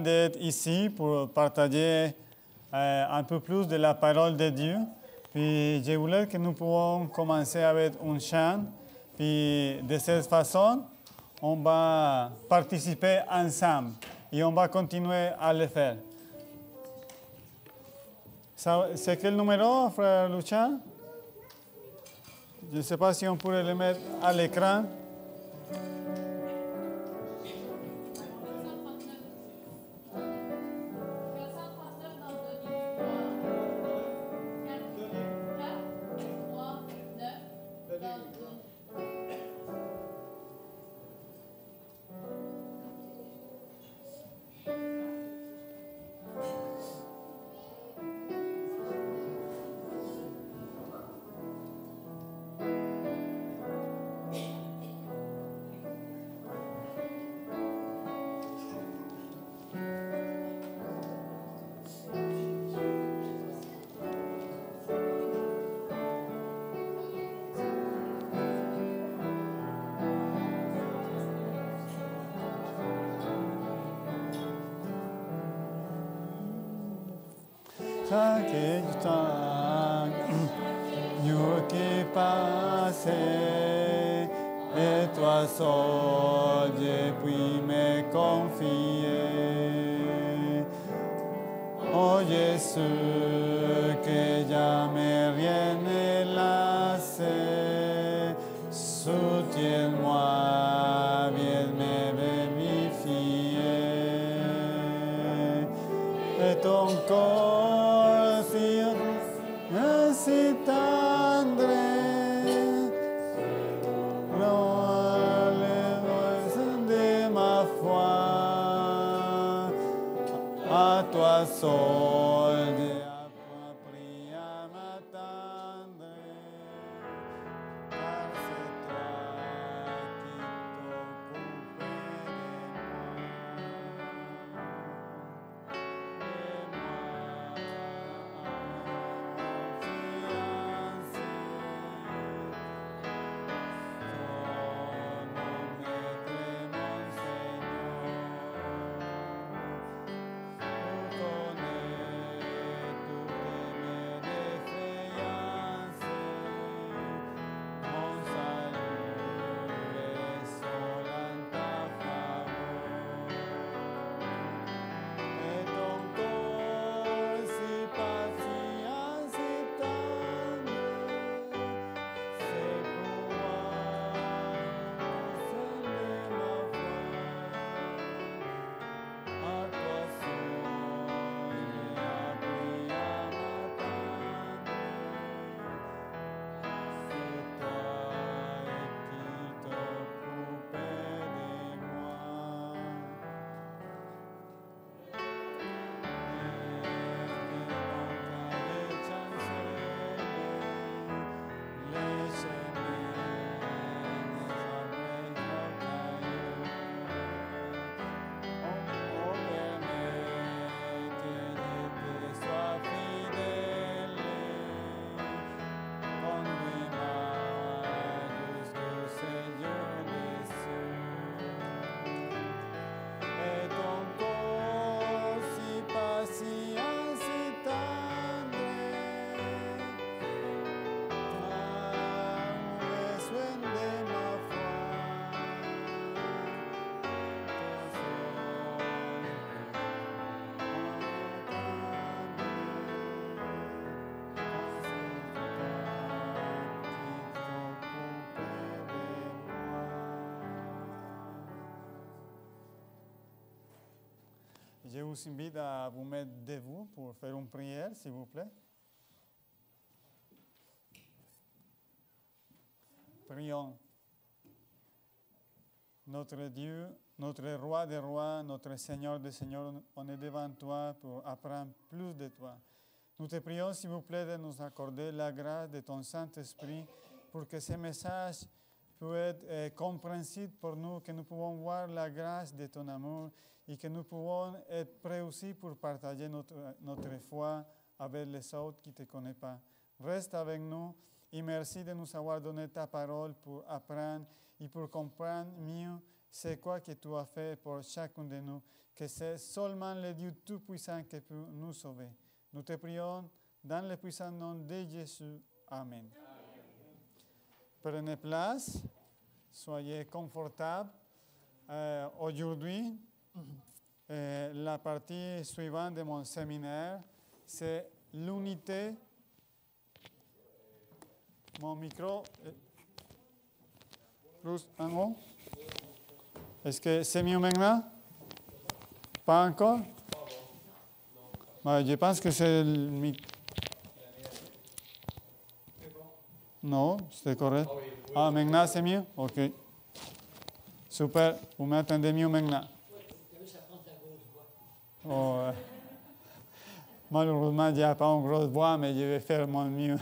D'être ici pour partager un peu plus de la parole de Dieu. Puis je voulais que nous pouvons commencer avec un chant. Puis de cette façon, on va participer ensemble et on va continuer à le faire. C'est quel numéro, frère Lucha? Je ne sais pas si on pourrait le mettre à l'écran. Chaque temps, Dieu qui passe, et toi seul, je puis me confier. Oh Jésus, que jamais rien ne lasse, soutiens-moi, viens me vivifier. Et ton corps si tendre, de ma foi, à toi seul, j'ai appris à m'attendre, car c'est toi qui t'occupes Je vous invite à vous mettre debout pour faire une prière, s'il vous plaît. Prions. Notre Dieu, notre Roi des rois, notre Seigneur des seigneurs, on est devant toi pour apprendre plus de toi. Nous te prions, s'il vous plaît, de nous accorder la grâce de ton Saint-Esprit pour que ce message puisse être compréhensible pour nous, que nous pouvons voir la grâce de ton amour et que nous pouvons être prêts aussi pour partager notre foi avec les autres qui ne te connaissent pas. Reste avec nous et merci de nous avoir donné ta parole pour apprendre et pour comprendre mieux c'est quoi que tu as fait pour chacun de nous, que c'est seulement le Dieu Tout-Puissant qui peut nous sauver. Nous te prions dans le puissant nom de Jésus. Amen. Prenez place, soyez confortables. Aujourd'hui, la partie suivante de mon séminaire, c'est l'unité. Mon micro, plus en haut. Est-ce que c'est mieux maintenant? Pas encore? Je pense que c'est le micro. Non, c'est correct. Ah, maintenant c'est mieux? Ok. Super, vous m'entendez mieux maintenant? Oh, malheureusement, il n'y a pas une grosse voix, mais je vais faire mon mieux.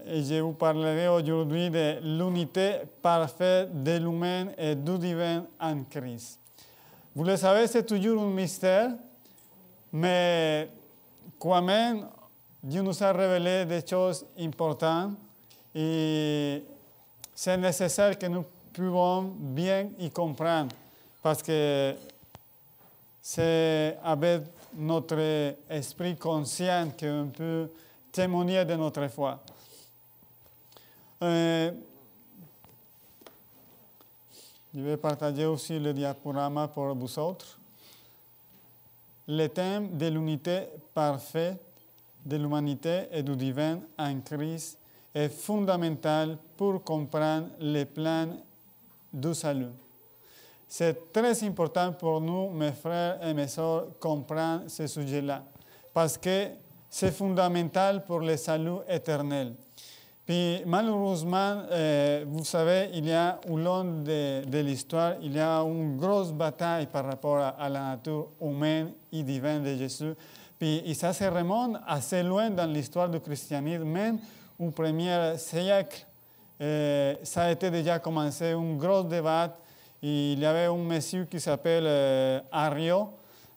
Et je vous parlerai aujourd'hui de l'unité parfaite de l'humain et du divin en Christ. Vous le savez, c'est toujours un mystère, mais quand même, Dieu nous a révélé des choses importantes et c'est nécessaire que nous puissions bien y comprendre parce que c'est avec notre esprit conscient qu'on peut témoigner de notre foi. Je vais partager aussi le diaporama pour vous autres. Le thème de l'unité parfaite de l'humanité et du divin en Christ est fondamental pour comprendre le plan du salut. C'est très important pour nous, mes frères et mes sœurs, comprendre ce sujet-là, parce que c'est fondamental pour le salut éternel. Puis malheureusement, vous savez, il y a au long de l'histoire, il y a une grosse bataille par rapport à la nature humaine et divine de Jésus. Puis ça se remonte assez loin dans l'histoire du christianisme, même au premier siècle. Ça a été déjà commencé un gros débat. Il y avait un monsieur qui s'appelle Ariot.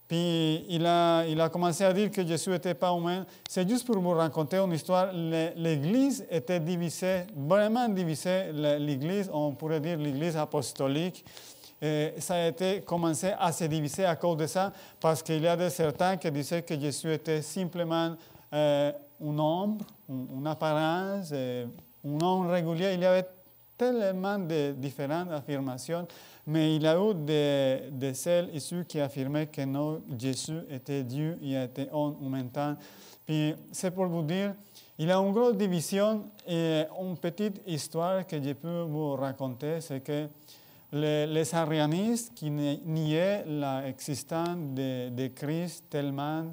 Puis il a commencé à dire que Jésus n'était pas humain. C'est juste pour vous raconter une histoire. L'Église était divisée, vraiment divisée. L'Église, on pourrait dire l'Église apostolique. Ça a été commencé à se diviser à cause de ça, parce qu'il y a de certains qui disaient que Jésus était simplement un ombre, une apparence, un homme régulier. Il y avait tellement de différentes affirmations. Mais il y a eu de celles et ceux qui affirmaient que non, Jésus était Dieu, il était homme en même temps. Puis c'est pour vous dire, il y a une grosse division et une petite histoire que je peux vous raconter, c'est que les arianistes qui niaient l'existence de Christ tellement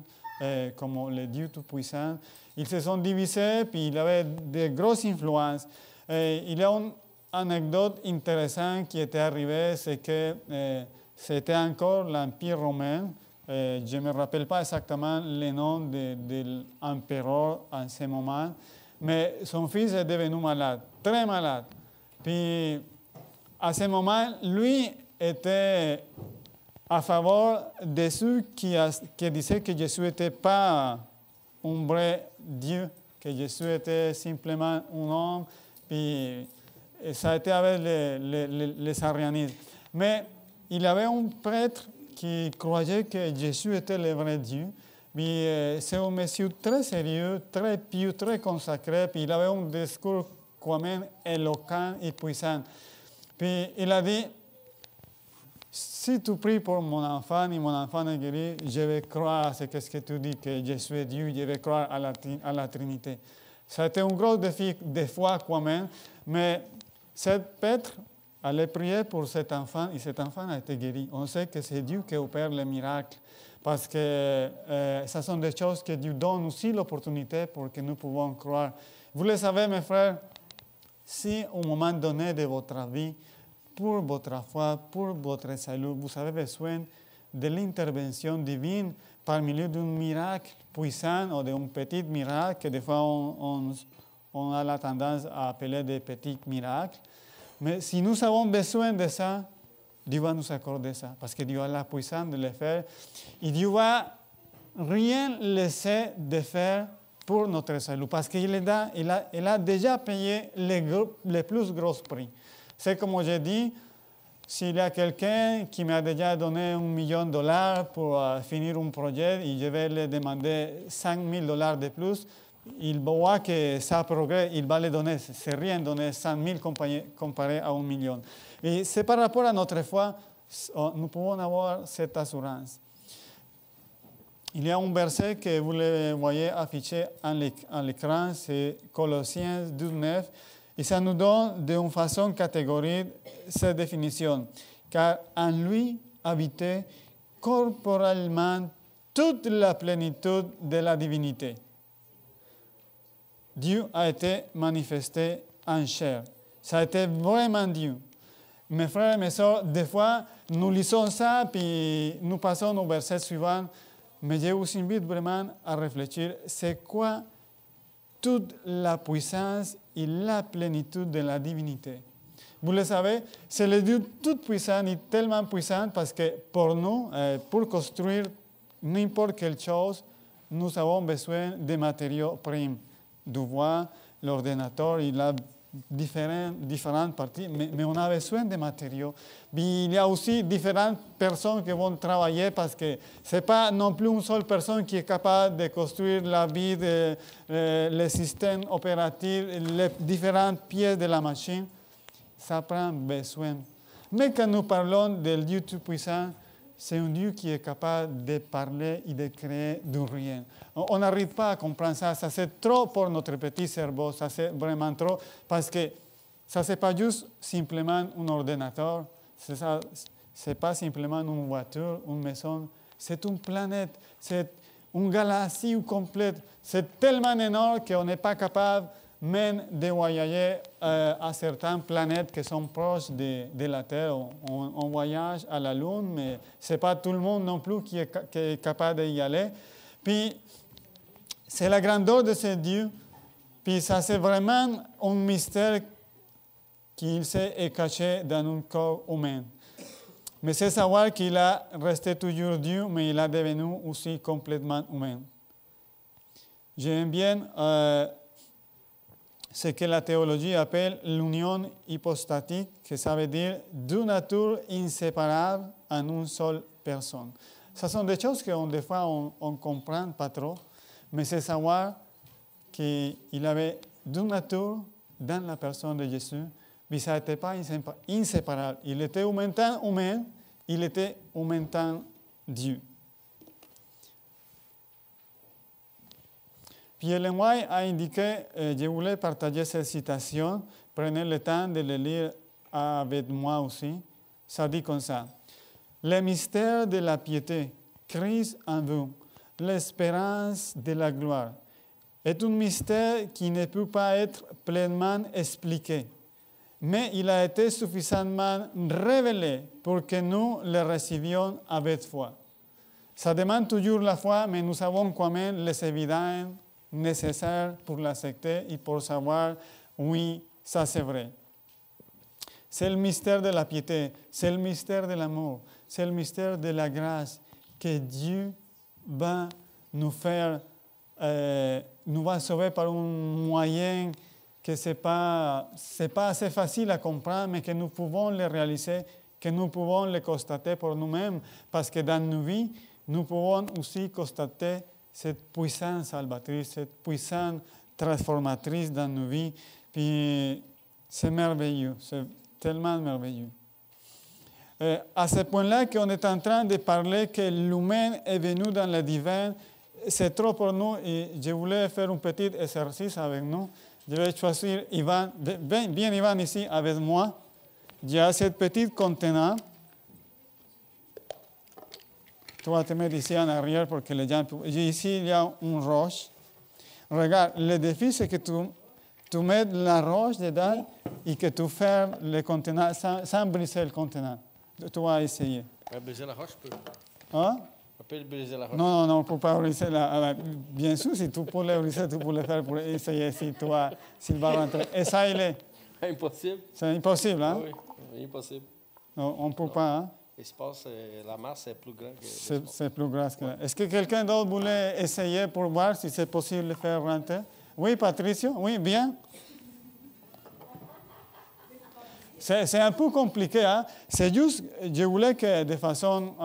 comme le Dieu Tout-Puissant, ils se sont divisés, puis il y avait de grosses influences. Il y a une anecdote intéressante qui était arrivée, c'est que c'était encore l'Empire romain. Je ne me rappelle pas exactement le nom de l'empereur en ce moment, mais son fils est devenu malade, très malade. Puis, à ce moment, lui était à favor de ceux qui disaient que Jésus n'était pas un vrai Dieu, que Jésus était simplement un homme, puis ça a été avec les arianistes. Mais il y avait un prêtre qui croyait que Jésus était le vrai Dieu. Mais c'est un monsieur très sérieux, très pieux, très consacré. Puis il avait un discours quand même éloquent et puissant. Puis il a dit, si tu pries pour mon enfant et mon enfant est guéri, je vais croire à ce que tu dis, que Jésus est Dieu, je vais croire à la Trinité. Ça a été un gros défi de foi quand même, mais cet prêtre allait prier pour cet enfant et cet enfant a été guéri. On sait que c'est Dieu qui opère les miracles parce que ce sont des choses que Dieu donne aussi l'opportunité pour que nous pouvons croire. Vous le savez, mes frères, si au moment donné de votre vie, pour votre foi, pour votre salut, vous avez besoin de l'intervention divine par milieu d'un miracle puissant ou d'un petit miracle que des fois on a la tendance à appeler des petits miracles. Mais si nous avons besoin de ça, Dieu va nous accorder ça, parce que Dieu a la puissance de le faire. Et Dieu va rien laisser de faire pour notre salut, parce qu'il a déjà payé le plus gros prix. C'est comme j'ai dit, s'il y a quelqu'un qui m'a déjà donné $1 million pour finir un projet et je vais lui demander $5,000 de plus, il voit que ça progresse, il va le donner. C'est rien donner 100 000 comparé à 1 million. Et c'est par rapport à notre foi, nous pouvons avoir cette assurance. Il y a un verset que vous le voyez affiché à l'écran, c'est Colossiens 2:9, et ça nous donne d'une façon catégorique cette définition. Car en lui habitait corporellement toute la plénitude de la divinité. Dieu a été manifesté en chair. Ça a été vraiment Dieu. Mes frères et mes sœurs, des fois, nous lisons ça, puis nous passons au verset suivant. Mais je vous invite vraiment à réfléchir, c'est quoi toute la puissance et la plénitude de la divinité? Vous le savez, c'est le Dieu tout puissant et tellement puissant parce que pour nous, pour construire n'importe quelle chose, nous avons besoin de matériaux primes, du bois, l'ordinateur, il a différentes parties, mais on a besoin de matériaux. Il y a aussi différentes personnes qui vont travailler parce que ce n'est pas non plus une seule personne qui est capable de construire la vie, le système opératif, les différentes pièces de la machine. Ça prend besoin. Mais quand nous parlons du Dieu Tout-Puissant, c'est un Dieu qui est capable de parler et de créer du rien. On n'arrive pas à comprendre ça. Ça c'est trop pour notre petit cerveau. Ça c'est vraiment trop parce que ça c'est pas juste simplement un ordinateur. C'est pas simplement une voiture, une maison. C'est une planète. C'est une galaxie complète. C'est tellement énorme qu'on n'est pas capable même de voyager à certaines planètes qui sont proches de la Terre. On voyage à la Lune, mais ce n'est pas tout le monde non plus qui est capable d'y aller. Puis, c'est la grandeur de ce Dieu. Puis, ça, c'est vraiment un mystère qui s'est caché dans un corps humain. Mais c'est savoir qu'il a resté toujours Dieu, mais il a devenu aussi complètement humain. J'aime bien ce que la théologie appelle l'union hypostatique, que ça veut dire deux natures inséparables en une seule personne. Ce sont des choses que des fois on ne comprend pas trop, mais c'est savoir qu'il avait deux natures dans la personne de Jésus, mais ça n'était pas inséparable. Il était en même temps humain, il était en même temps Dieu. Pierre Lemoyne a indiqué, je voulais partager cette citation, prenez le temps de le lire avec moi aussi. Ça dit comme ça. Le mystère de la piété, Christ en vous, l'espérance de la gloire, est un mystère qui ne peut pas être pleinement expliqué, mais il a été suffisamment révélé pour que nous le recevions avec foi. Ça demande toujours la foi, mais nous avons quand même les évidences nécessaires pour l'accepter et pour savoir, oui, ça c'est vrai. C'est le mystère de la piété, c'est le mystère de l'amour, c'est le mystère de la grâce que Dieu va nous faire, nous va sauver par un moyen que ce n'est pas assez facile à comprendre, mais que nous pouvons le réaliser, que nous pouvons le constater pour nous-mêmes, parce que dans nos vies, nous pouvons aussi constater cette puissance salvatrice, cette puissance transformatrice dans nos vies. Puis c'est merveilleux, c'est tellement merveilleux. À ce point-là qu'on est en train de parler que l'humain est venu dans le divin, c'est trop pour nous et je voulais faire un petit exercice avec nous. Je vais choisir Ivan, viens Ivan ici avec moi. J'ai ce petit contenant. Tu vas te mettre ici en arrière pour que les gens... Ici, il y a une roche. Regarde, le défi, c'est que tu mets la roche dedans et que tu fermes le contenant sans briser le contenant. Tu vas essayer. Briser la roche, je peux. Hein? On peut briser la roche. Non, on ne peut pas briser la roche. Bien sûr, si tu peux le briser, tu peux le faire pour essayer s'il va rentrer. Et ça, il est... Impossible. C'est impossible, hein? Oui, impossible. Non, on ne peut pas, hein? L'espace, la masse est plus grande que c'est plus grand que là. Est-ce que quelqu'un d'autre voulait essayer pour voir si c'est possible de faire rentrer? Oui, Patricio? Oui, bien. c'est un peu compliqué. Hein? C'est juste, je voulais que de façon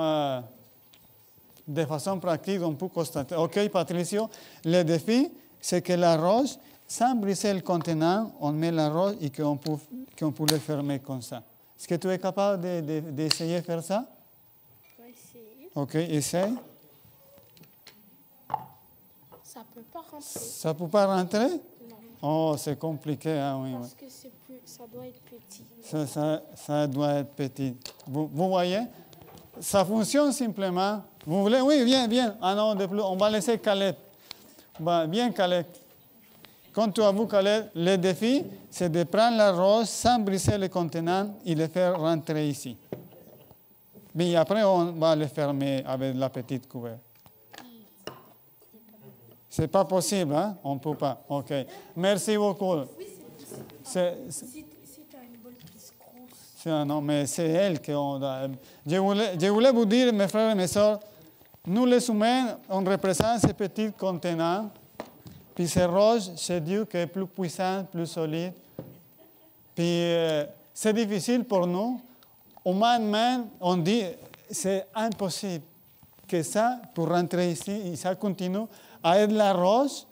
pratique, on peut constater. OK, Patricio, le défi, c'est que la roche, sans briser le contenant, on met la roche et qu'on peut le fermer comme ça. Est-ce que tu es capable d'essayer de faire ça? On va essayer. OK, essaye. Ça peut pas rentrer. Ça ne peut pas rentrer? Non. Oh, c'est compliqué, hein, oui. Parce que ça doit être petit. Ça doit être petit. Vous voyez? Ça fonctionne simplement. Vous voulez? Oui, viens. Ah non, de plus. On va laisser Caleb. Viens, Caleb. Quand tu as vu, Caleb, le défi, c'est de prendre la roche sans briser le contenant et le faire rentrer ici. Mais après, on va le fermer avec la petite couverture. C'est pas possible, hein? On ne peut pas. OK. Merci beaucoup. Oui, c'est possible. Si tu as une bolle qui se crouse. Non, mais c'est elle qu'on a. Je voulais vous dire, mes frères et mes sœurs, nous les humains, on représente ces petits contenants. Puis ces roches, c'est Dieu qui est plus puissant, plus solide. Puis c'est difficile pour nous. Humainement, on dit c'est impossible que ça, pour rentrer ici, et ça continue à être la roche,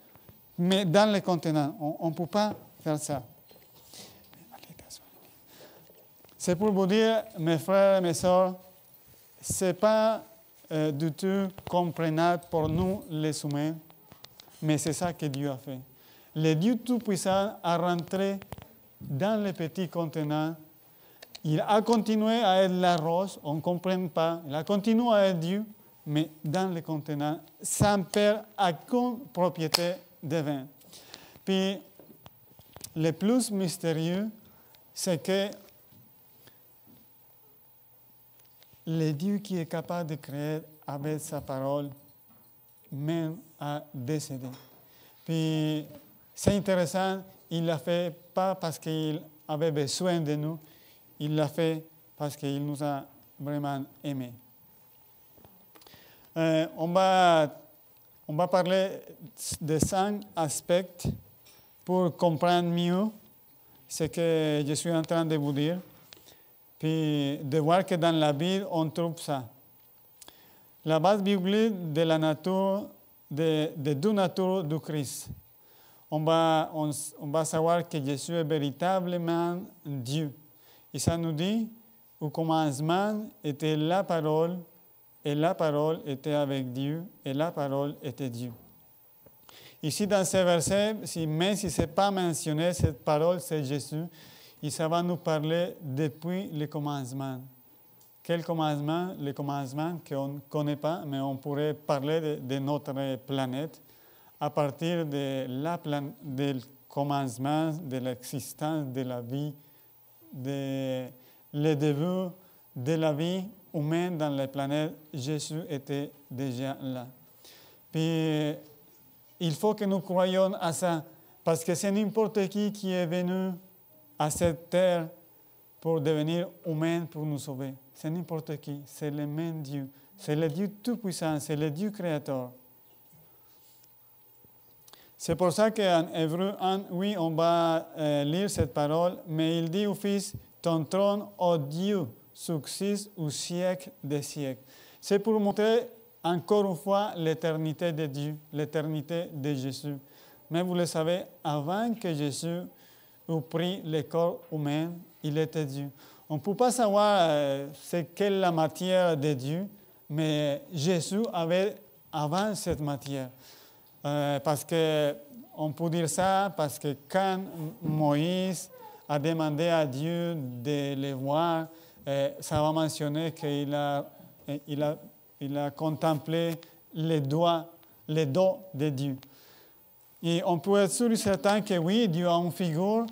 mais dans le contenant. On ne peut pas faire ça. C'est pour vous dire, mes frères et mes sœurs, ce n'est pas du tout comprenable pour nous, les humains, mais c'est ça que Dieu a fait. Le Dieu Tout-Puissant a rentré dans le petit contenant. Il a continué à être la roche, on ne comprend pas. Il a continué à être Dieu, mais dans le contenant, sans perdre aucune propriété de vin. Puis, le plus mystérieux, c'est que le Dieu qui est capable de créer avec sa parole, même à décéder. Puis, c'est intéressant, il ne l'a fait pas parce qu'il avait besoin de nous, il l'a fait parce qu'il nous a vraiment aimés. On va parler de 5 aspects pour comprendre mieux ce que je suis en train de vous dire. Puis de voir que dans la Bible, on trouve ça. La base biblique de la nature, de deux natures du Christ. On va savoir que Jésus est véritablement Dieu. Et ça nous dit, au commencement était la parole, et la parole était avec Dieu, et la parole était Dieu. Ici, dans ce verset, même si ce n'est pas mentionné, cette parole, c'est Jésus, et ça va nous parler depuis le commencement. Quel commencement? Le commencement qu'on ne connaît pas, mais on pourrait parler de notre planète à partir du commencement de l'existence de la vie, le début de la vie humaine dans la planète. Jésus était déjà là. Puis, il faut que nous croyions à ça, parce que c'est n'importe qui est venu à cette terre pour devenir humain, pour nous sauver. C'est n'importe qui, c'est le même Dieu. C'est le Dieu Tout-Puissant, c'est le Dieu Créateur. C'est pour ça qu'en Hébreu 1:8, on va lire cette parole, mais il dit au Fils, ton trône, ô Dieu, subsiste au siècle des siècles. C'est pour montrer encore une fois l'éternité de Dieu, l'éternité de Jésus. Mais vous le savez, avant que Jésus ait pris le corps humain, il était Dieu. On ne peut pas savoir c'est quelle la matière de Dieu, mais Jésus avait avant cette matière. Parce que on peut dire ça, parce que quand Moïse a demandé à Dieu de le voir, ça va mentionner qu'il a contemplé les dos de Dieu. Et on peut être sûr et certain que oui, Dieu a une figure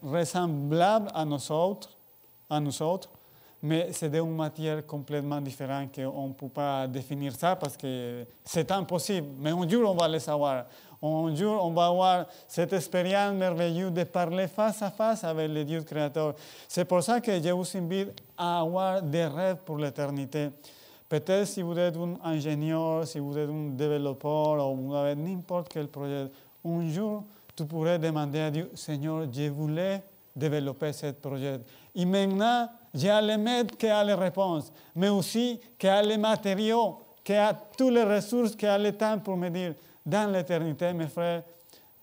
ressemblable à nous autres, mais c'est d'une matière complètement différente qu'on ne peut pas définir ça parce que c'est impossible. Mais un jour, on va le savoir. Un jour, on va avoir cette expérience merveilleuse de parler face à face avec le Dieu créateur. C'est pour ça que je vous invite à avoir des rêves pour l'éternité. Peut-être si vous êtes un ingénieur, si vous êtes un développeur ou vous avez n'importe quel projet, un jour, tu pourrais demander à Dieu, Seigneur, je voulais développer ce projet. Et maintenant, j'ai le maître qui a les réponses, mais aussi qui a les matériaux, qui a toutes les ressources, qui a le temps pour me dire, dans l'éternité, mes frères,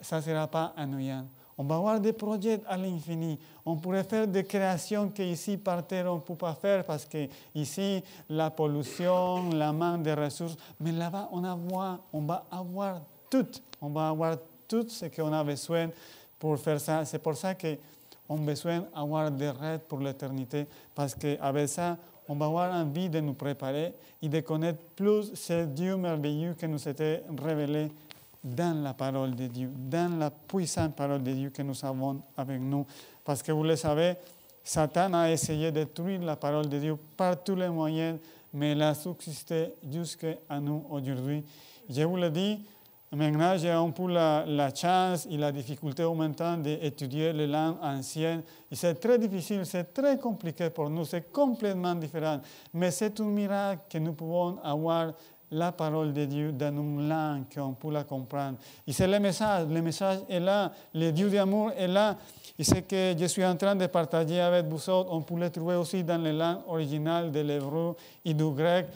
ça ne sera pas ennuyant. On va avoir des projets à l'infini. On pourrait faire des créations qu'ici, par terre, on ne peut pas faire parce qu'ici, la pollution, la manque de ressources. Mais là-bas, on va avoir tout. On va avoir tout ce qu'on a besoin pour faire ça. C'est pour ça qu'on a besoin d'avoir des rêves pour l'éternité. Parce qu'avec ça, on va avoir envie de nous préparer et de connaître plus ce Dieu merveilleux qui nous était révélé dans la parole de Dieu, dans la puissante parole de Dieu que nous avons avec nous. Parce que vous le savez, Satan a essayé de détruire la parole de Dieu par tous les moyens, mais elle a subsisté jusqu'à nous aujourd'hui. Je vous le dis, maintenant j'ai un peu la chance et la difficulté en même temps d'étudier les langues anciennes. Et c'est très difficile, c'est très compliqué pour nous, c'est complètement différent. Mais c'est un miracle que nous pouvons avoir la parole de Dieu dans une langue qu'on peut la comprendre. Et c'est le message est là, le Dieu d'amour est là. Et ce que je suis en train de partager avec vous autres, on peut le trouver aussi dans les langues originales de l'hébreu et du grec.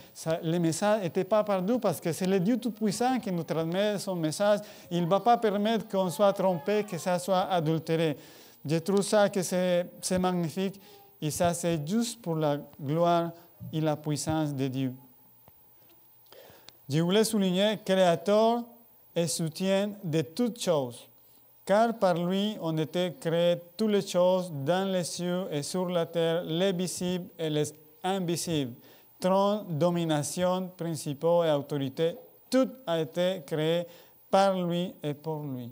Le message n'était pas partout parce que c'est le Dieu Tout-Puissant qui nous transmet son message. Il ne va pas permettre qu'on soit trompé, que ça soit adultéré. Je trouve ça que c'est magnifique et ça c'est juste pour la gloire et la puissance de Dieu. Je voulais souligner créateur et soutien de toutes choses, car par lui ont été créées toutes les choses dans les cieux et sur la terre, les visibles et les invisibles, trône, domination, principaux et autorités, tout a été créé par lui et pour lui.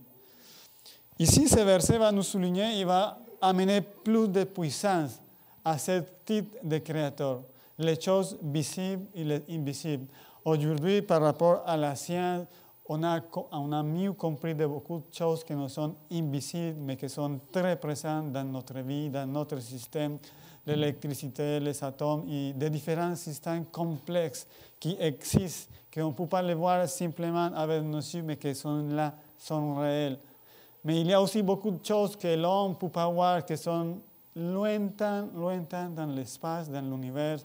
Ici, ce verset va nous souligner, il va amener plus de puissance à ce titre de créateur, les choses visibles et les invisibles. Aujourd'hui, par rapport à la science, on a mieux compris de beaucoup de choses qui nous sont invisibles, mais qui sont très présentes dans notre vie, dans notre système, l'électricité, les atomes, et des différents systèmes complexes qui existent, qu'on ne peut pas les voir simplement avec nos yeux, mais qui sont là, sont réels. Mais il y a aussi beaucoup de choses que l'homme ne peut pas voir, qui sont lointaines dans l'espace, dans l'univers.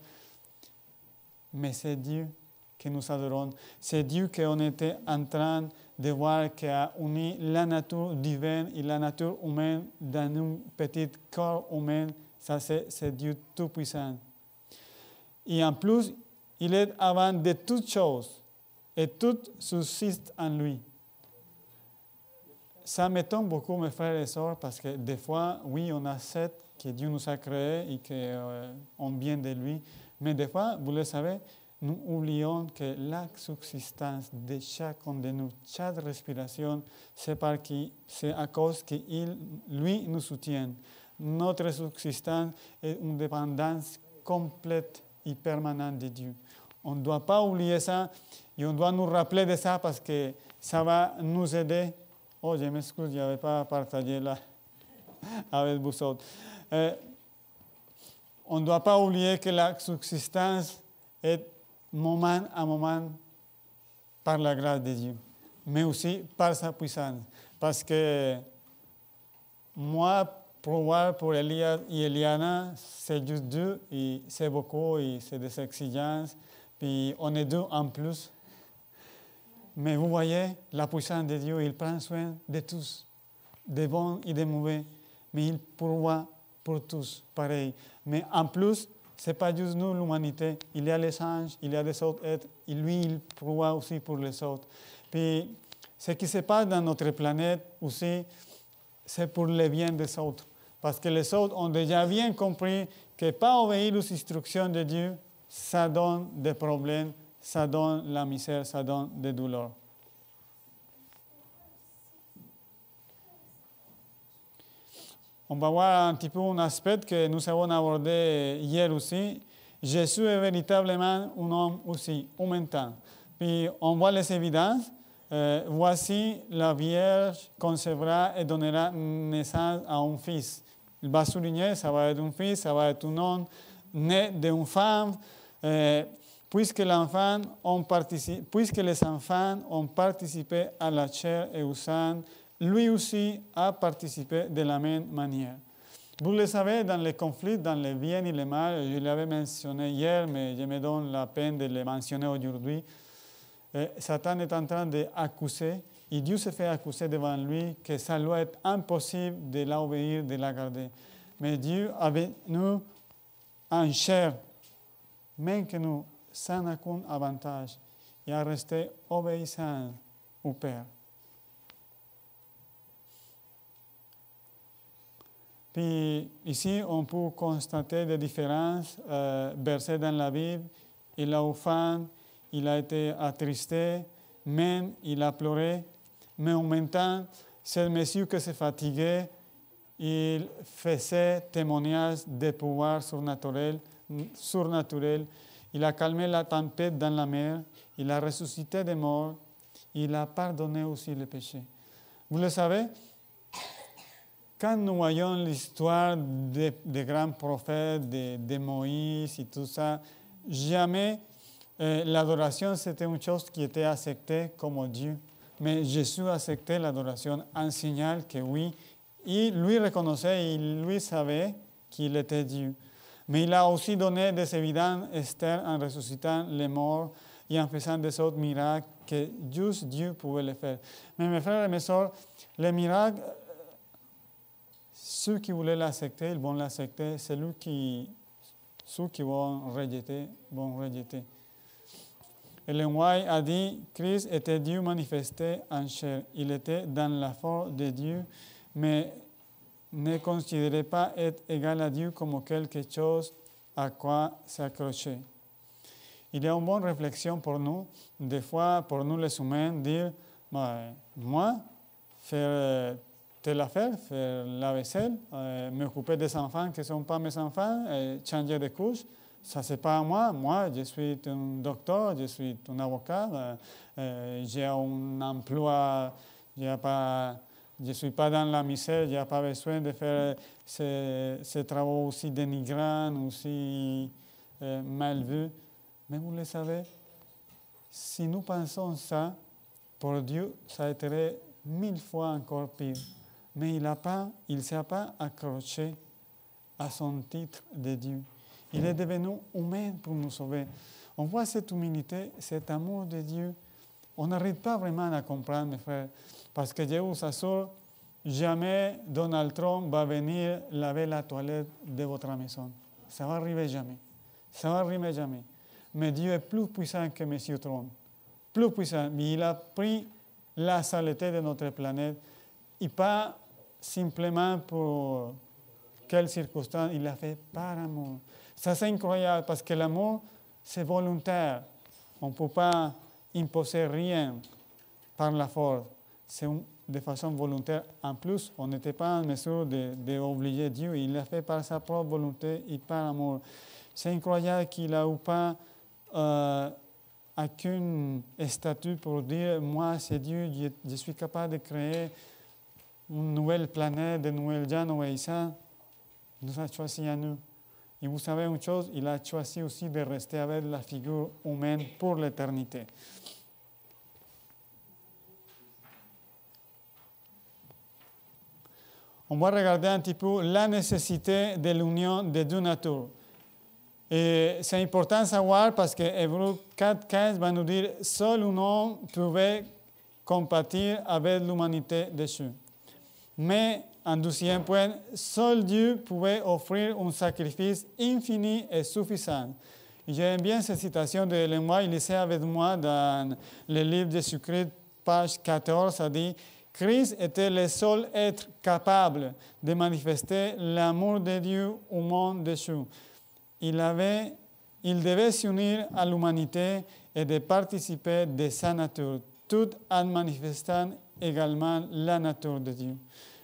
Mais c'est Dieu que nous adorons. C'est Dieu qu'on était en train de voir qui a uni la nature divine et la nature humaine dans un petit corps humain. Ça, c'est Dieu Tout-Puissant. Et en plus, il est avant de toutes choses et tout subsiste en lui. Ça m'étonne beaucoup, mes frères et sœurs, parce que des fois, oui, on accepte que Dieu nous a créés et qu'on vient de lui. Mais des fois, vous le savez, nous oublions que la subsistance de chacun de nous, chaque respiration, c'est à cause qu'il, lui, nous soutient. Notre subsistance est une dépendance complète et permanente de Dieu. On ne doit pas oublier ça et on doit nous rappeler de ça parce que ça va nous aider. Oh, je m'excuse, je n'avais pas partagé là avec vous autres. On ne doit pas oublier que la subsistance est moment à moment par la grâce de Dieu, mais aussi par sa puissance. Parce que moi, pour voir pour Elias et Eliana, c'est juste deux, et c'est beaucoup, et c'est des exigences, puis on est deux en plus. Mais vous voyez, la puissance de Dieu, il prend soin de tous, des bons et des mauvais, mais il pourvoit pour tous, pareil. Mais en plus, ce n'est pas juste nous, l'humanité. Il y a les anges, il y a des autres êtres, et lui, il pourvoit aussi pour les autres. Puis, ce qui se passe dans notre planète aussi, c'est pour le bien des autres. Parce que les autres ont déjà bien compris que pas obéir aux instructions de Dieu, ça donne des problèmes, ça donne la misère, ça donne des douleurs. On va voir un petit peu un aspect que nous avons abordé hier aussi. Jésus est véritablement un homme aussi, en même temps. Puis on voit les évidences. Voici, la Vierge concevra et donnera naissance à un fils. Il va souligner, ça va être un fils, ça va être un homme né d'une femme. Puisque les enfants ont participé à la chair et au sang, lui aussi a participé de la même manière. Vous le savez, dans les conflits, dans le bien et le mal, je l'avais mentionné hier, mais je me donne la peine de le mentionner aujourd'hui. Satan est en train d'accuser, et Dieu se fait accuser devant lui que ça doit être impossible de l'obéir, de la garder. Mais Dieu, avec nous, en chair, même que nous, sans aucun avantage, et à rester obéissant au Père. Puis ici, on peut constater des différences versées dans la Bible. Il a eu faim, il a été attristé, même il a pleuré. Mais en même temps, ce monsieur qui se fatiguait, il faisait témoignage des pouvoirs surnaturels. Il a calmé la tempête dans la mer, il a ressuscité des morts, il a pardonné aussi les péchés. Vous le savez, quand nous voyons l'histoire des grands prophètes, de Moïse et tout ça, jamais l'adoration c'était une chose qui était acceptée comme Dieu. Mais Jésus acceptait l'adoration en signal que oui, il lui reconnaissait, il lui savait qu'il était Dieu. Mais il a aussi donné des évidences externes en ressuscitant les morts et en faisant des autres miracles que juste Dieu pouvait les faire. Mais mes frères et mes sœurs, les miracles, ceux qui voulaient l'accepter, ils vont l'accepter. Ceux qui vont rejeter, vont rejeter. Ellen White a dit que Christ était Dieu manifesté en chair. Il était dans la forme de Dieu, mais ne considérait pas être égal à Dieu comme quelque chose à quoi s'accrocher. Il y a une bonne réflexion pour nous, des fois pour nous les humains, dire moi, faire telle affaire, faire la vaisselle, m'occuper des enfants qui ne sont pas mes enfants, changer de couche, ça c'est pas à moi. Moi, je suis un docteur, je suis un avocat, j'ai un emploi, je ne suis pas dans la misère, je n'ai pas besoin de faire ces travaux aussi dénigrants, aussi mal vus. Mais vous le savez, si nous pensons ça, pour Dieu, ça serait 1000 fois encore pire. Mais il ne s'est pas accroché à son titre de Dieu. Il est devenu humain pour nous sauver. On voit cette humilité, cet amour de Dieu. On n'arrive pas vraiment à comprendre, mes frères. Parce que je vous assure, jamais Donald Trump va venir laver la toilette de votre maison. Ça ne va arriver jamais. Ça ne va arriver jamais. Mais Dieu est plus puissant que M. Trump. Plus puissant. Mais il a pris la saleté de notre planète. Et pas simplement pour quelles circonstances. Il l'a fait par amour. Ça, c'est incroyable parce que l'amour, c'est volontaire. On ne peut pas imposer rien par la force. C'est de façon volontaire. En plus, on n'était pas en mesure d'obliger Dieu. Il l'a fait par sa propre volonté et par amour. C'est incroyable qu'il n'a eu pas aucun statut pour dire « Moi, c'est Dieu, je suis capable de créer une nouvelle planète, de nouvelles gens obéissants. » Il nous a choisi à nous. Et vous savez une chose, il a choisi aussi de rester avec la figure humaine pour l'éternité. On va regarder un petit peu la nécessité de l'union des deux natures. Et c'est important de savoir parce que Hébreux 4.15 va nous dire « Seul un homme pouvait compatir avec l'humanité déchue. » Mais, en deuxième point, seul Dieu pouvait offrir un sacrifice infini et suffisant. J'aime bien cette citation de Ellen White, lisez avec moi dans le livre de Jésus-Christ, page 14, ça dit « Christ était le seul être capable de manifester l'amour de Dieu au monde déchu. Il devait s'unir à l'humanité et de participer de sa nature, tout en manifestant également la nature de Dieu. »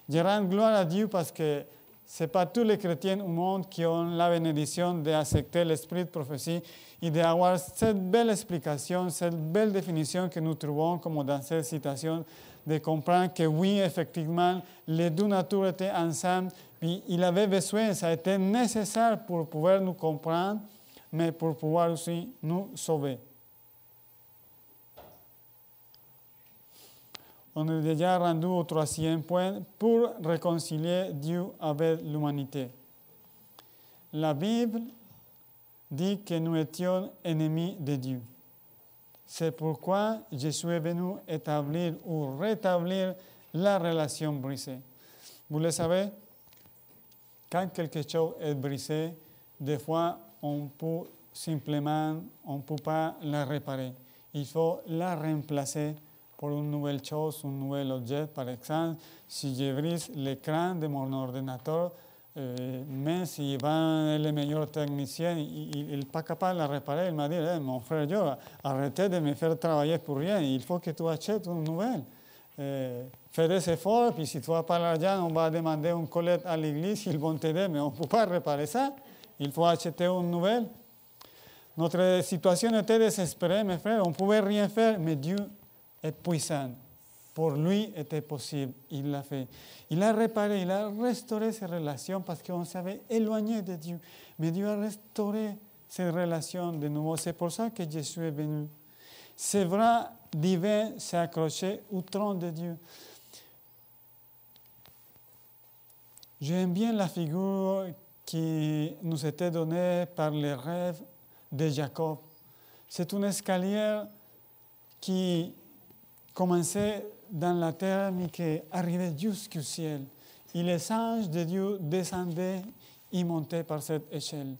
Je rends gloire à Dieu parce que ce n'est pas tous les chrétiens au monde qui ont la bénédiction d'accepter l'esprit de prophétie et d'avoir cette belle explication, cette belle définition que nous trouvons comme dans cette citation, de comprendre que oui, effectivement, les deux natures étaient ensemble, puis il avait besoin, ça a été nécessaire pour pouvoir nous comprendre, mais pour pouvoir aussi nous sauver. On est déjà rendu au troisième point pour réconcilier Dieu avec l'humanité. La Bible dit que nous étions ennemis de Dieu. C'est pourquoi Jésus est venu établir ou rétablir la relation brisée. Vous le savez, quand quelque chose est brisé, des fois, on peut pas la réparer. Il faut la remplacer pour une nouvelle chose, un nouvel objet. Par exemple, si je brise l'écran de mon ordinateur, même s'il va le meilleur technicien, il n'est pas capable de la réparer. Il m'a dit, mon frère, arrêtez de me faire travailler pour rien. Il faut que tu achètes une nouvelle. Fais des efforts, puis si tu n'as pas l'argent, on va demander une collecte à l'église, ils vont t'aider, mais on ne peut pas réparer ça. Il faut acheter une nouvelle. Notre situation était désespérée, mes frères. On ne pouvait rien faire, mais Dieu est puissant. Pour lui, était possible. Il l'a fait. Il a réparé, il a restauré ces relations parce qu'on s'avait éloigné de Dieu. Mais Dieu a restauré ces relations de nouveau. C'est pour ça que Jésus est venu. C'est vrai, divin s'est accroché au trône de Dieu. J'aime bien la figure qui nous était donnée par les rêves de Jacob. C'est un escalier qui commençait dans la terre, mais qui arrivait jusqu'au ciel. Et les anges de Dieu descendaient et montaient par cette échelle.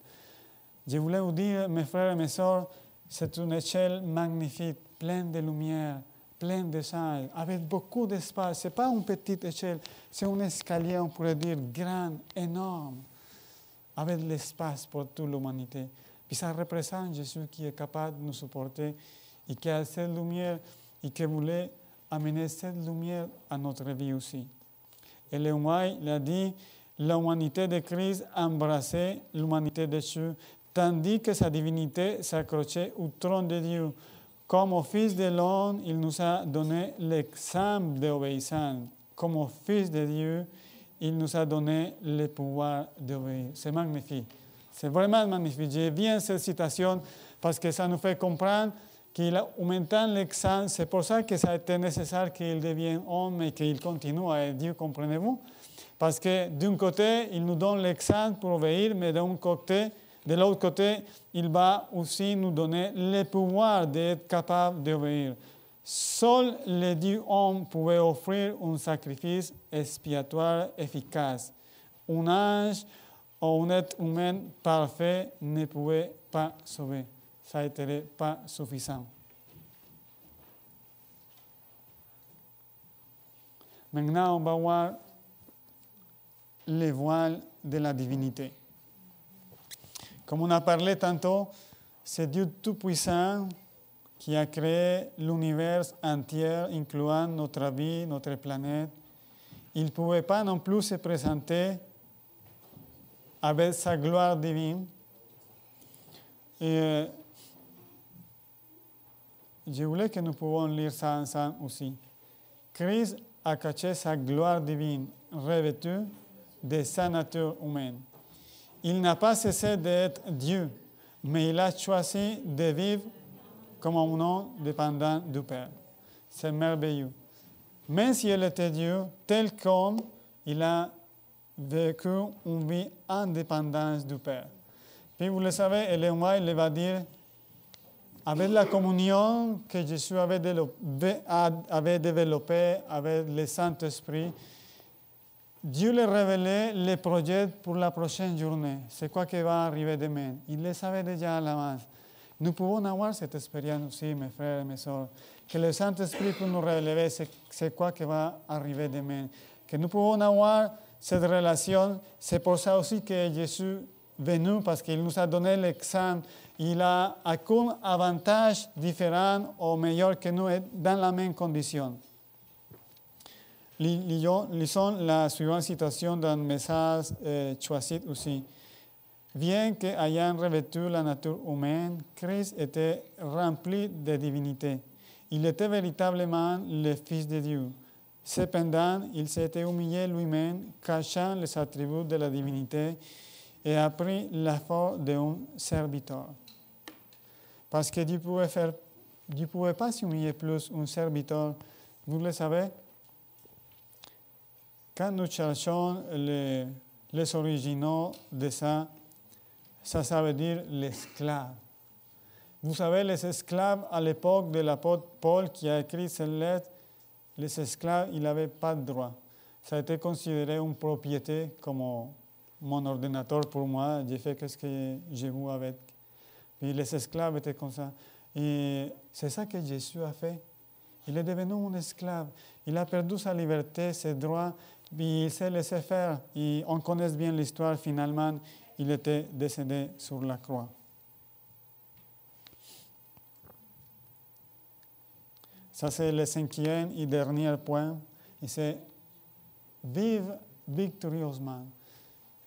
Je voulais vous dire, mes frères et mes sœurs, c'est une échelle magnifique, pleine de lumière, pleine de anges, avec beaucoup d'espace. Ce n'est pas une petite échelle, c'est un escalier, on pourrait dire, grand, énorme, avec l'espace pour toute l'humanité. Puis ça représente Jésus qui est capable de nous supporter et qui a cette lumière et qui voulait amener cette lumière à notre vie aussi. Et Ellen White l'a dit, l'humanité de Christ embrassait l'humanité de Dieu, tandis que sa divinité s'accrochait au trône de Dieu. Comme au Fils de l'homme, il nous a donné l'exemple d'obéissance. Comme au Fils de Dieu, il nous a donné le pouvoir d'obéir. C'est magnifique. C'est vraiment magnifique. J'aime bien cette citation parce que ça nous fait comprendre qu'il a augmenté l'exemple. C'est pour ça que ça a été nécessaire qu'il devienne homme et qu'il continue à être Dieu, comprenez-vous? Parce que d'un côté, il nous donne l'exemple pour obéir, mais de l'autre côté, il va aussi nous donner le pouvoir d'être capable d'obéir. Seul le Dieu homme pouvait offrir un sacrifice expiatoire efficace. Un ange ou un être humain parfait ne pouvait pas sauver. Ça n'était pas suffisant. Maintenant, on va voir les voiles de la divinité. Comme on a parlé tantôt, c'est Dieu Tout-Puissant qui a créé l'univers entier, incluant notre vie, notre planète. Il ne pouvait pas non plus se présenter avec sa gloire divine. Et je voulais que nous pouvons lire ça ensemble aussi. Christ a caché sa gloire divine, revêtue de sa nature humaine. Il n'a pas cessé d'être Dieu, mais il a choisi de vivre comme un homme dépendant du Père. C'est merveilleux. Même si il était Dieu, tel qu'homme, il a vécu une vie en dépendance du Père. Puis vous le savez, Ellen White va dire, avec la communion que Jésus avait développée avec le Saint-Esprit, Dieu lui révélait les projets pour la prochaine journée. C'est quoi qui va arriver demain. Il les savait déjà à l'avance. Nous pouvons avoir cette expérience aussi, mes frères et mes sœurs, que le Saint-Esprit peut nous révéler c'est quoi qui va arriver demain. Que nous pouvons avoir cette relation. C'est pour ça aussi que Jésus est venu, parce qu'il nous a donné l'exemple. Il a aucun avantage différent ou meilleur que nous dans la même condition. Lisons la suivante citation dans le message choisi aussi. Bien qu'ayant revêtu la nature humaine, Christ était rempli de divinité. Il était véritablement le Fils de Dieu. Cependant, il s'était humilié lui-même, cachant les attributs de la divinité et a pris la forme d'un serviteur. Parce que Dieu ne pouvait pas s'humilier plus un serviteur. Vous le savez, quand nous cherchons les originaux de ça, ça veut dire l'esclave. Vous savez, les esclaves, à l'époque de l'apôtre Paul qui a écrit cette lettre, les esclaves, ils n'avaient pas de droit. Ça a été considéré une propriété, comme mon ordinateur pour moi, j'ai fait ce que je veux avec. Puis les esclaves étaient comme ça. Et c'est ça que Jésus a fait. Il est devenu un esclave. Il a perdu sa liberté, ses droits, puis il s'est laissé faire. Et on connaît bien l'histoire, finalement, il était décédé sur la croix. Ça, c'est le 5e et dernier point. Et c'est vivre victorieusement.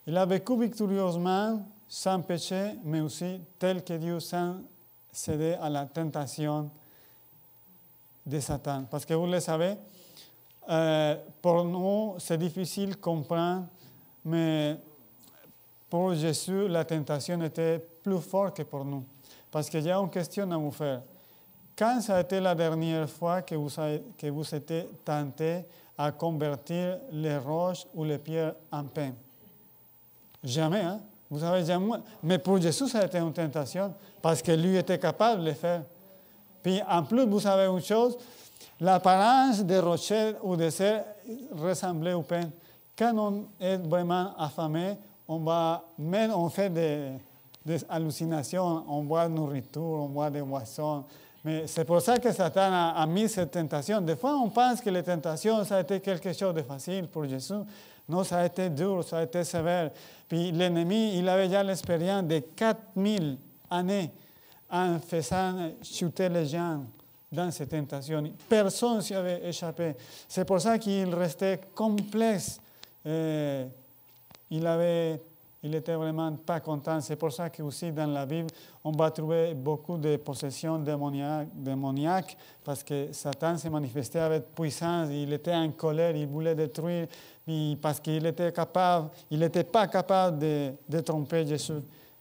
Il a vécu victorieusement, sans péché, mais aussi tel que Dieu, sans céder à la tentation de Satan. Parce que vous le savez, pour nous, c'est difficile de comprendre, mais pour Jésus, la tentation était plus forte que pour nous. Parce qu'il y a une question à vous faire. Quand ça a été la dernière fois que vous étiez tenté à convertir les roches ou les pierres en pain? Jamais, hein? Vous savez, jamais. Mais pour Jésus, ça a été une tentation, parce que lui était capable de le faire. Puis en plus, vous savez une chose, l'apparence des rochers ou des cerfs ressemblait au pain. Quand on est vraiment affamé, on fait des hallucinations, on voit la nourriture, on voit des boissons. Mais c'est pour ça que Satan a mis cette tentation. Des fois, on pense que les tentations, ça a été quelque chose de facile pour Jésus. Non, ça a été dur, ça a été sévère. Puis l'ennemi, il avait déjà l'expérience de 4000 années en faisant chuter les gens dans ces tentations. Personne s'y avait échappé. C'est pour ça qu'il restait complexe. Il était vraiment pas content. C'est pour ça que aussi dans la Bible, on va trouver beaucoup de possessions démoniaques parce que Satan se manifestait avec puissance. Il était en colère, il voulait détruire parce qu'il était capable, il n'était pas capable de tromper Jésus.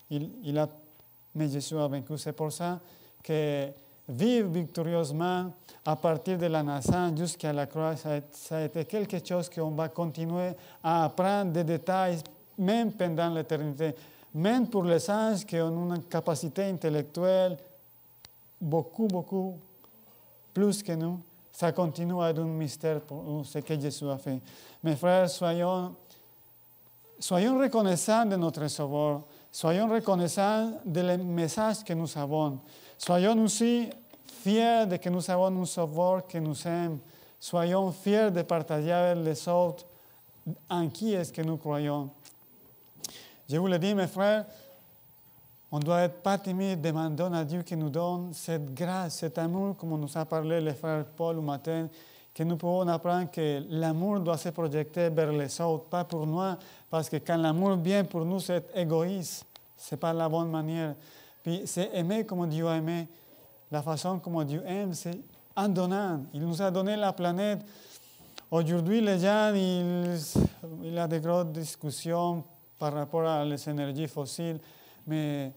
Mais Jésus a vaincu. C'est pour ça que vivre victorieusement à partir de la naissance jusqu'à la croix, ça a été quelque chose qu'on va continuer à apprendre des détails même pendant l'éternité. Même pour les anges qui ont une capacité intellectuelle beaucoup, beaucoup plus que nous, ça continue à être un mystère pour nous, ce que Jésus a fait. Mes frères, soyons reconnaissants de notre Sauveur. Soyons reconnaissants des messages que nous avons. Soyons aussi fiers de que nous avons un Sauveur qui nous aime. Soyons fiers de partager avec les autres en qui est-ce que nous croyons. Je vous le dis, mes frères, on ne doit être pas timide, demandons à Dieu qu'il nous donne cette grâce, cet amour, comme nous a parlé le frère Paul au matin, que nous pouvons apprendre que l'amour doit se projeter vers les autres, pas pour nous, parce que quand l'amour vient pour nous, c'est égoïste, ce n'est pas la bonne manière. Puis c'est aimer comme Dieu a aimé. La façon comme Dieu aime, c'est en donnant. Il nous a donné la planète. Aujourd'hui, les gens, il y a de grosses discussions par rapport à les énergies fossiles, mais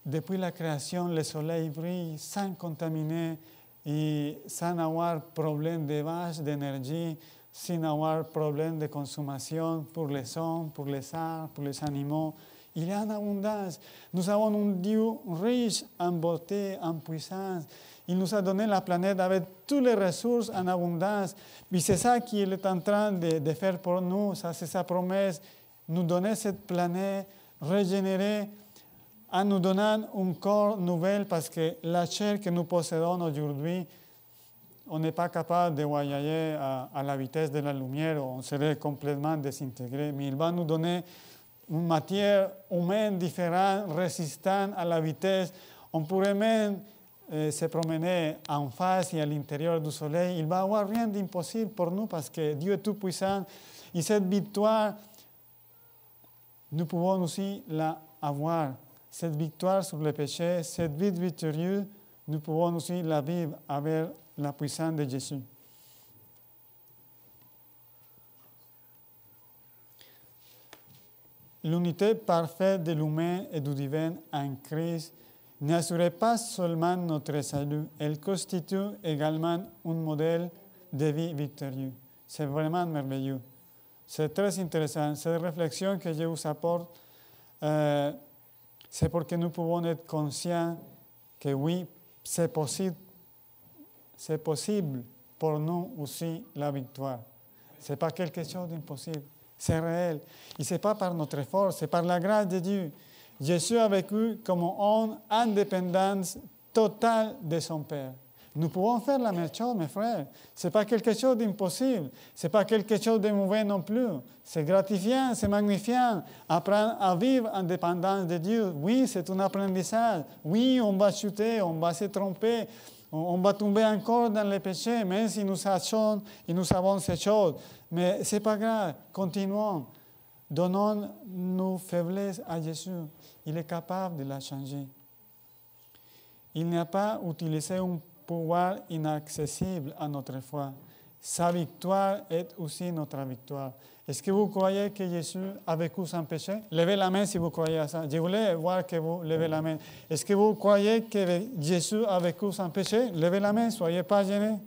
depuis la création, le soleil brille sans contaminer et sans avoir problème de base d'énergie, sans avoir problème de consommation pour les hommes, pour les arbres, pour les animaux. Il y a en abondance. Nous avons un Dieu riche en beauté, en puissance. Il nous a donné la planète avec toutes les ressources en abondance. Et c'est ça qu'il est en train de faire pour nous. Ça, c'est sa promesse. Nous donner cette planète régénérée en nous donnant un corps nouvel parce que la chair que nous possédons aujourd'hui, on n'est pas capable de voyager à la vitesse de la lumière, on serait complètement désintégré. Mais il va nous donner une matière humaine différente, résistante à la vitesse. On pourrait même se promener en face et à l'intérieur du soleil. Il va y avoir rien d'impossible pour nous parce que Dieu est tout puissant. Et cette victoire, nous pouvons aussi la avoir. Cette victoire sur le péché, cette vie victorieuse, nous pouvons aussi la vivre avec la puissance de Jésus. L'unité parfaite de l'humain et du divin en Christ n'assure pas seulement notre salut, elle constitue également un modèle de vie victorieux. C'est vraiment merveilleux. C'est très intéressant. Cette réflexion que je vous apporte, c'est pour que nous pouvons être conscients que oui, c'est possible pour nous aussi la victoire. Ce n'est pas quelque chose d'impossible, c'est réel. Et ce n'est pas par notre force, c'est par la grâce de Dieu. Jésus a vécu comme homme en dépendance totale de son Père. Nous pouvons faire la même chose, mes frères. Ce n'est pas quelque chose d'impossible. Ce n'est pas quelque chose de mauvais non plus. C'est gratifiant, c'est magnifiant. Apprendre à vivre en dépendance de Dieu. Oui, c'est un apprentissage. Oui, on va chuter, on va se tromper. On va tomber encore dans les péchés, même si nous sachons et nous savons ces choses. Mais ce n'est pas grave. Continuons. Donnons nos faiblesses à Jésus. Il est capable de la changer. Il n'a pas utilisé un pouvoir inaccessible à notre foi. Sa victoire est aussi notre victoire. Est-ce que vous croyez que Jésus a vécu sans péché? Levez la main si vous croyez à ça. Je voulais voir que vous levez la main. Est-ce que vous croyez que Jésus a vécu sans péché? Levez la main, soyez pas gênés.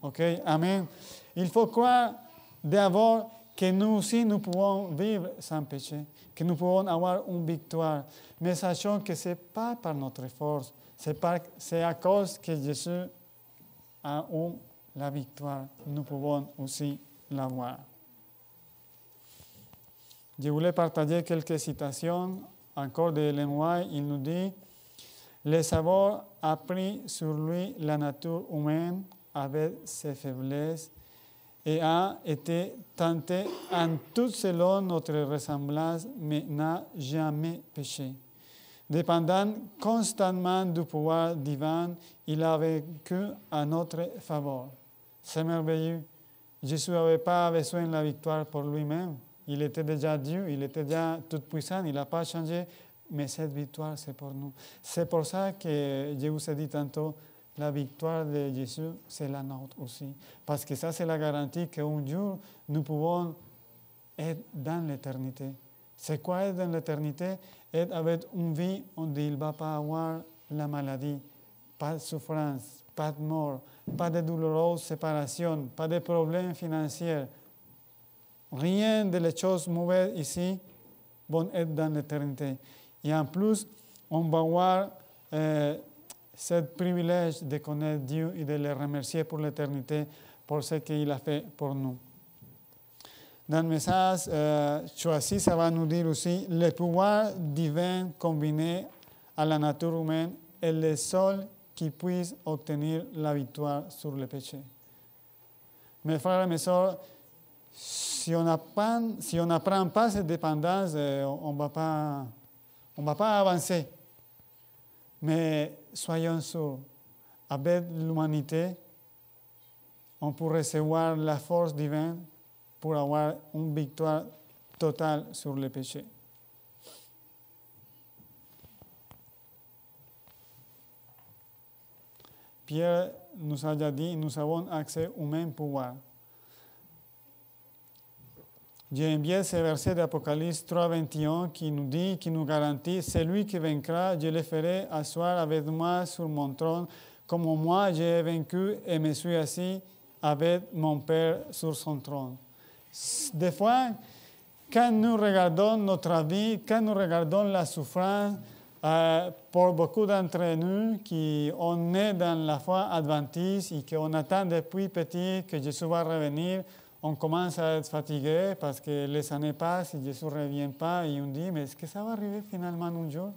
OK, amen. Il faut croire d'abord que nous aussi, nous pouvons vivre sans péché, que nous pouvons avoir une victoire. Mais sachons que ce n'est pas par notre force. C'est à cause que Jésus a eu la victoire. Nous pouvons aussi l'avoir. Je voulais partager quelques citations encore de Ellen White. Il nous dit « Le savoir a pris sur lui la nature humaine avec ses faiblesses et a été tenté en tout selon notre ressemblance, mais n'a jamais péché. Dépendant constamment du pouvoir divin, il a vécu à notre faveur. » C'est merveilleux. Jésus n'avait pas besoin de la victoire pour lui-même. Il était déjà Dieu, il était déjà tout-puissant, il n'a pas changé, mais cette victoire, c'est pour nous. C'est pour ça que je vous ai dit tantôt, la victoire de Jésus, c'est la nôtre aussi. Parce que ça, c'est la garantie qu'un jour, nous pouvons être dans l'éternité. C'est quoi être dans l'éternité? Être avec une vie où il ne va pas avoir la maladie, pas de souffrance, pas de mort, pas de douloureuse séparation, pas de problèmes financiers. Rien de les choses mauvaises ici vont être dans l'éternité. Et en plus, on va avoir ce privilège de connaître Dieu et de le remercier pour l'éternité, pour ce qu'il a fait pour nous. Dans le message choisi, ça va nous dire aussi le pouvoir divin combiné à la nature humaine est le seul qui puisse obtenir la victoire sur le péché. Mes frères et mes sœurs, si on n'apprend pas cette dépendance, on ne va pas avancer. Mais soyons sûrs, avec l'humanité, on peut recevoir la force divine pour avoir une victoire totale sur le péché. Pierre nous a déjà dit, nous avons accès au même pouvoir. J'aime bien ce verset d'Apocalypse 3:21 qui nous dit, qui nous garantit, celui qui vaincra, je le ferai asseoir avec moi sur mon trône, comme moi j'ai vaincu et me suis assis avec mon Père sur son trône. Des fois, quand nous regardons notre vie, quand nous regardons la souffrance, pour beaucoup d'entre nous qui on est dans la foi adventiste et qu'on attend depuis petit que Jésus va revenir, on commence à être fatigué parce que les années passent et Jésus ne revient pas et on dit, mais est-ce que ça va arriver finalement un jour?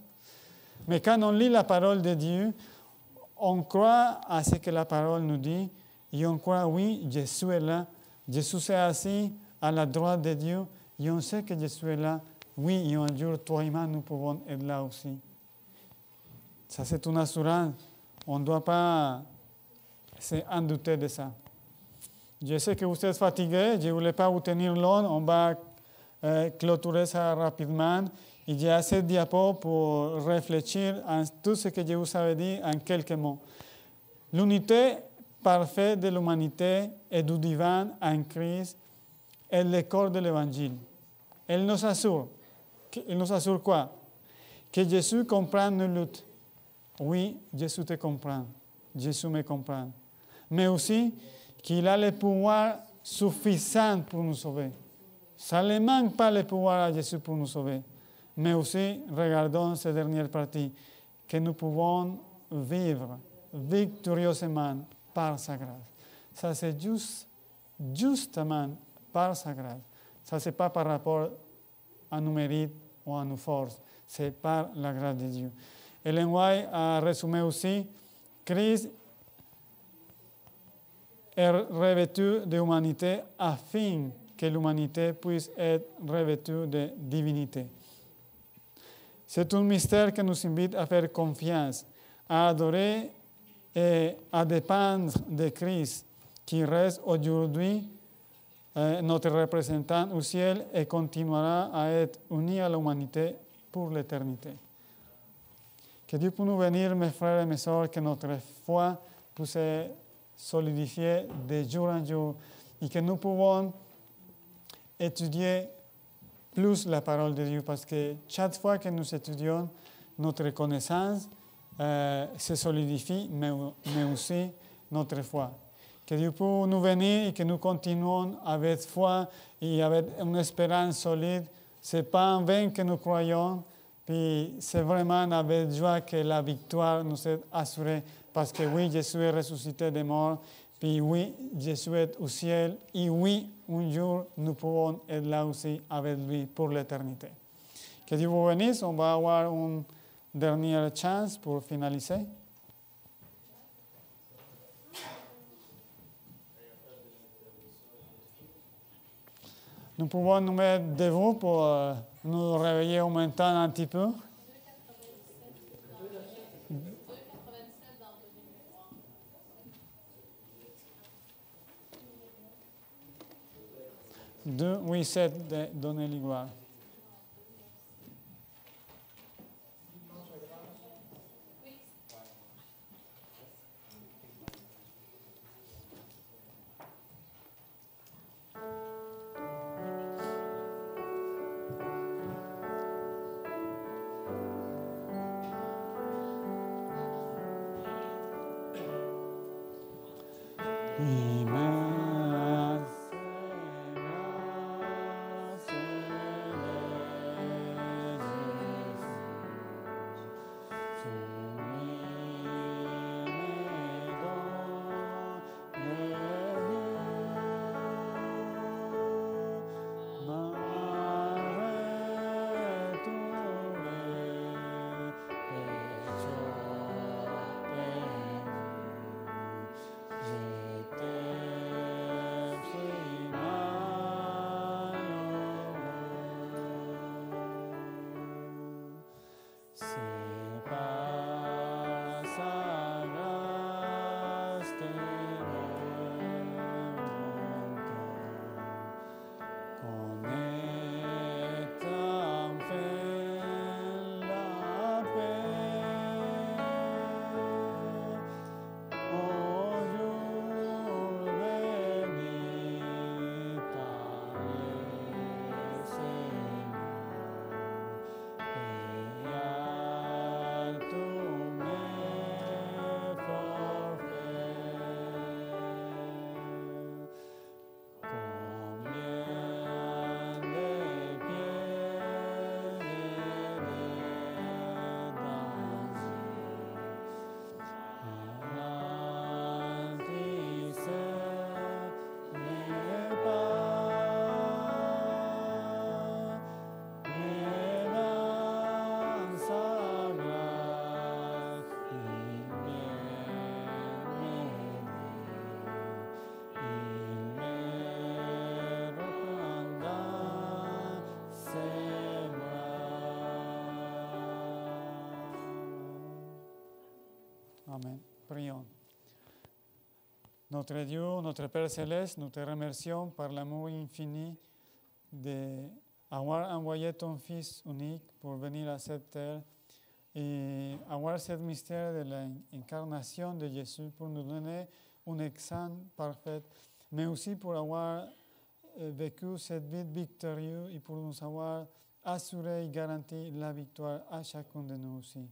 Mais quand on lit la parole de Dieu, on croit à ce que la parole nous dit et on croit, oui, Jésus est là. Jésus s'est assis à la droite de Dieu et on sait que Jésus est là. Oui, et un jour, toi et moi, nous pouvons être là aussi. Ça, c'est une assurance. On ne doit pas s'en douter de ça. Je sais que vous êtes fatigué, je ne voulais pas vous tenir long, on va clôturer ça rapidement. Il y a assez de diapos pour réfléchir à tout ce que je vous avais dit en quelques mots. L'unité parfaite de l'humanité et du divin en Christ est le corps de l'Évangile. Elle nous assure. Il nous assure quoi? Que Jésus comprend nos luttes. Oui, Jésus te comprend. Jésus me comprend. Mais aussi qu'il a le pouvoir suffisant pour nous sauver. ça ne manque pas le pouvoir à Jésus pour nous sauver. Mais aussi, regardons cette dernière partie, que nous pouvons vivre victorieusement par sa grâce. Ça, c'est justement par sa grâce. Ça, ce n'est pas par rapport à nos mérites ou à nos forces. C'est par la grâce de Dieu. Ellen White a résumé aussi, Christ est revêtu d'humanité afin que l'humanité puisse être revêtue de divinité. C'est un mystère qui nous invite à faire confiance, à adorer et à dépendre de Christ, qui reste aujourd'hui notre représentant au ciel et continuera à être uni à l'humanité pour l'éternité. Que Dieu puisse nous bénir, mes frères et mes sœurs, que notre foi puisse se solidifier de jour en jour et que nous pouvons étudier plus la parole de Dieu, parce que chaque fois que nous étudions, notre connaissance se solidifie, mais aussi notre foi. Que Dieu puisse nous bénir et que nous continuons avec foi et avec une espérance solide. Ce n'est pas en vain que nous croyons, puis c'est vraiment avec joie que la victoire nous est assurée, parce que oui, Jésus est ressuscité des morts, puis oui, Jésus est au ciel, et oui, un jour, nous pouvons être là aussi avec lui pour l'éternité. Que Dieu vous bénisse. On va avoir une dernière chance pour finaliser. Nous pouvons nous mettre debout pour nous réveiller en même temps un petit peu. 2, 8, 7, de donner l'igual. Amen. Prions. Notre Dieu, notre Père Céleste, nous te remercions par l'amour infini d'avoir envoyé ton Fils unique pour venir à cette terre et avoir ce mystère de l'incarnation de Jésus pour nous donner un exemple parfait, mais aussi pour avoir vécu cette vie victorieuse et pour nous avoir assuré et garanti la victoire à chacun de nous aussi.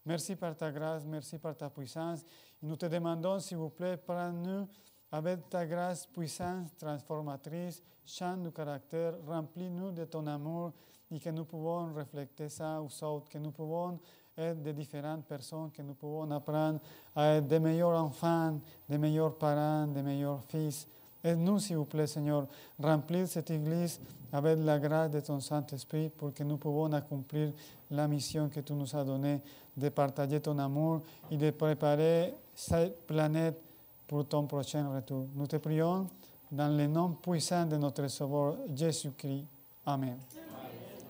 Merci par ta grâce, merci par ta puissance. Nous te demandons, s'il vous plaît, prends-nous avec ta grâce puissante, transformatrice, change nos caractères, remplis-nous de ton amour et que nous pouvons refléter ça aux autres, que nous pouvons être de différentes personnes, que nous pouvons apprendre à être des meilleurs enfants, des meilleurs parents, des meilleurs fils. Aide-nous, s'il vous plaît, Seigneur, remplir cette Église avec la grâce de ton Saint-Esprit pour que nous pouvons accomplir la mission que tu nous as donnée de partager ton amour et de préparer cette planète pour ton prochain retour. Nous te prions dans le nom puissant de notre Sauveur Jésus-Christ. Amen.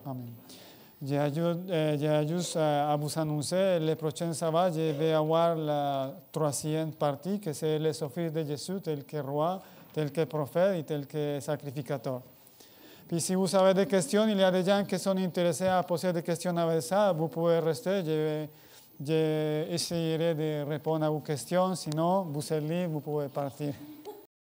Amen. J'ai juste à vous annoncer, le prochain sabbat, je vais avoir la troisième partie, que c'est les offices de Jésus, tel que roi, tel que prophète et tel que sacrificateur. Puis si vous avez des questions, il y a des gens qui sont intéressés à poser des questions avec ça, vous pouvez rester, j'essaierai de répondre à vos questions, sinon vous êtes libre, vous pouvez partir.